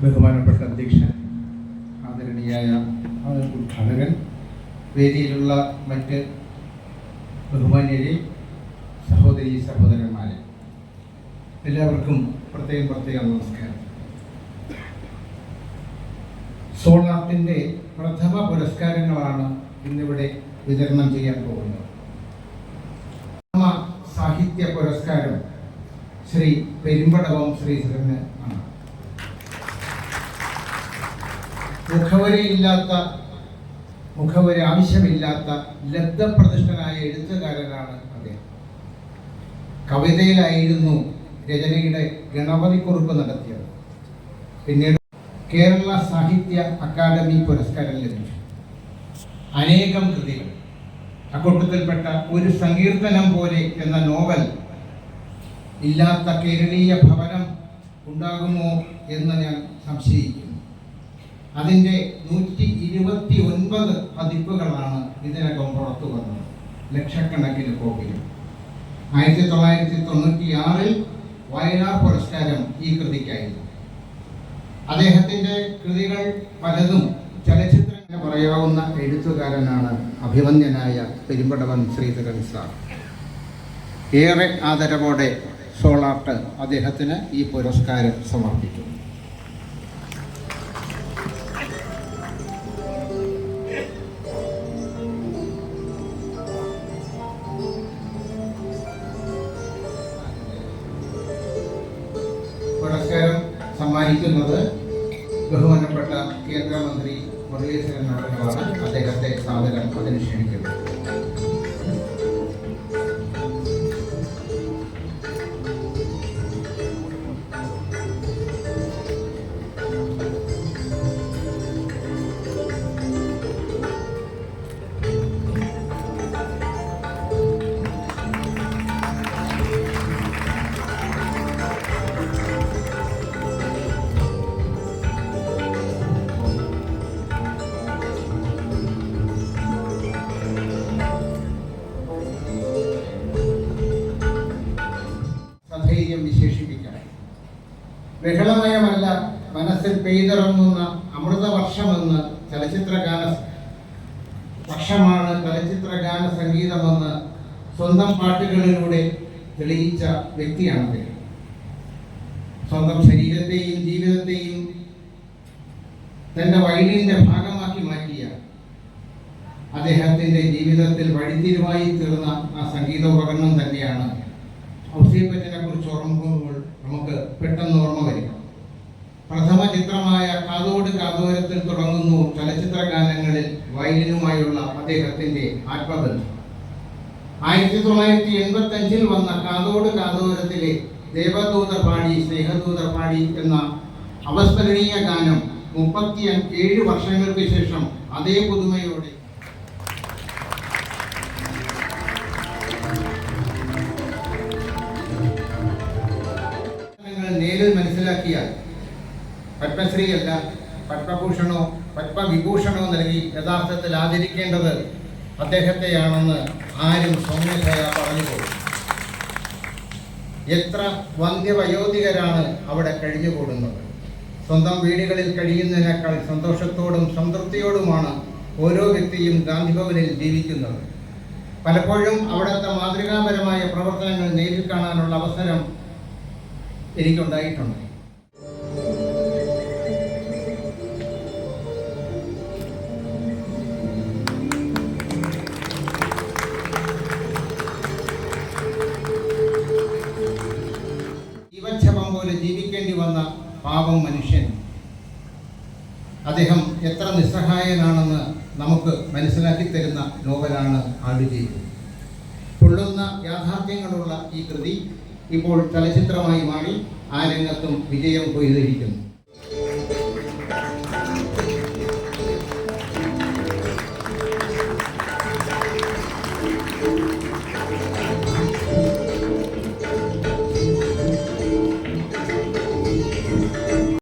ബഹുമാനപ്പെട്ട അധ്യക്ഷൻ, ആദരണീയായ ഉദ്ഘാടകൻ, വേദിയിലുള്ള മറ്റ് ബഹുമാന്യരെ, സഹോദരി സഹോദരന്മാരെ, എല്ലാവർക്കും പ്രത്യേകം നമസ്കാരം. സോളാർട്ടിൻ്റെ പ്രഥമ പുരസ്കാരങ്ങളാണ് ഇന്നിവിടെ വിതരണം ചെയ്യാൻ പോകുന്നത്. പ്രഥമ സാഹിത്യ പുരസ്കാരം ശ്രീ പെരുമ്പടവം ശ്രീധരന് ആണ്. മുഖവരി ആവശ്യമില്ലാത്ത ലബ്ധപ്രതിഷ്ഠനായ എഴുത്തുകാരനാണ് അദ്ദേഹം. കവിതയിലായിരുന്നു രചനയുടെ ഗണപതിക്കുറിപ്പ് നടത്തിയത്. പിന്നീട് കേരള സാഹിത്യ അക്കാദമി പുരസ്കാരം ലഭിച്ചു. അനേകം കൃതികൾ, അക്കൂട്ടത്തിൽപ്പെട്ട ഒരു സങ്കീർത്തനം പോലെ എന്ന നോവൽ ഇല്ലാത്ത കേരളീയ ഭവനം ഉണ്ടാകുമോ എന്ന് ഞാൻ സംശയിക്കുന്നു. അതിൻ്റെ 129 പതിപ്പുകളാണ് ഇതിനകം പുറത്തു വന്നത്, ലക്ഷക്കണക്കിന് കോപ്പികൾ. 1996 വയലാർ പുരസ്കാരം ഈ കൃതിക്കായിരുന്നു. അദ്ദേഹത്തിൻ്റെ കൃതികൾ പലതും ചലച്ചിത്രങ്ങൾ പറയാവുന്ന എഴുത്തുകാരനാണ് അഭിമന്യനായ പെരുമ്പടവൻ ശ്രീധരൻ സാർ. ഏറെ ആദരവോടെ സോളാർട്ട് അദ്ദേഹത്തിന് ഈ പുരസ്കാരം സമർപ്പിക്കുന്നു. പുരസ്കാരം സമ്മാനിക്കുന്നത് ബഹുമാനപ്പെട്ട കേന്ദ്രമന്ത്രി മുരളീധരൻ അവர்களാണ്. അദ്ദേഹത്തെ സാദരം അതിന് ക്ഷണിക്കുന്നു. വിശേഷിപ്പിക്കണം. ബഹളമയമല്ല, മനസ്സിൽ പെയ്തിറങ്ങുന്ന അമൃതവർഷമെന്ന് വർഷമാണ് ചലച്ചിത്രഗാന സംഗീതമെന്ന് സ്വന്തം പാട്ടുകളിലൂടെ തെളിയിച്ച വ്യക്തിയാണ് അദ്ദേഹം. സ്വന്തം ശരീരത്തെയും ജീവിതത്തെയും തൻ്റെ വയലിൻ്റെ ഭാഗമാക്കി മാറ്റിയ അദ്ദേഹത്തിൻ്റെ ജീവിതത്തിൽ വഴിത്തിരിവായി തീർന്ന ആ സംഗീതോപകരണം തന്നെയാണ് ഔസേപ്പച്ചനെ കുറിച്ച് ഓർമ്മിക്കുമ്പോൾ നമുക്ക് പെട്ടെന്ന് ഓർമ്മ വരിക. പ്രഥമ ചിത്രമായ കാതോട് കാതോരത്തിൽ തുടങ്ങുന്നു ചലച്ചിത്ര ഗാനങ്ങളിൽ വയലിനുമായുള്ള അദ്ദേഹത്തിന്റെ ആത്മബന്ധം. 1985 വന്ന കാതോട് കാതോരത്തിലെ ദേവദൂതർ പാടി സ്നേഹദൂതർ പാടി എന്ന അവസ്മരണീയ ഗാനം 37 വർഷങ്ങൾക്ക് ശേഷം അതേ പുതുമയോടെ നേരിൽ മനസ്സിലാക്കിയാൽ പത്മശ്രീ അല്ല, പത്മഭൂഷണോ പത്മവിഭൂഷണോ നൽകി യഥാർത്ഥത്തിൽ ആദരിക്കേണ്ടത് അദ്ദേഹത്തെയാണെന്ന് ആരും സൗമ്യതയ പറഞ്ഞു പോകും. എത്ര വന്ധ്യവയോധികരാണ് അവിടെ കഴിഞ്ഞുകൂടുന്നത്. സ്വന്തം വീടുകളിൽ കഴിയുന്നതിനേക്കാൾ സന്തോഷത്തോടും സംതൃപ്തിയോടുമാണ് ഓരോ വ്യക്തിയും ഗാന്ധിഭവനിൽ ജീവിക്കുന്നത്. പലപ്പോഴും അവിടുത്തെ മാതൃകാപരമായ പ്രവർത്തനങ്ങൾ നേരിൽ കാണാനുള്ള അവസരം എനിക്കുണ്ടായിട്ടുണ്ട്. ജീവച്ഛവം പോലെ ജീവിക്കേണ്ടി വന്ന പാവം മനുഷ്യൻ. അദ്ദേഹം എത്ര നിസ്സഹായനാണെന്ന് നമുക്ക് മനസ്സിലാക്കി തരുന്ന നോവലാണ് ആടുജീവിതം. പൊള്ളുന്ന യാഥാർത്ഥ്യങ്ങളുള്ള ഈ കൃതി ഇപ്പോൾ ചലച്ചിത്രമായി മാറി ആ രംഗത്തും വിജയം കൊയ്തിരിക്കുന്നു.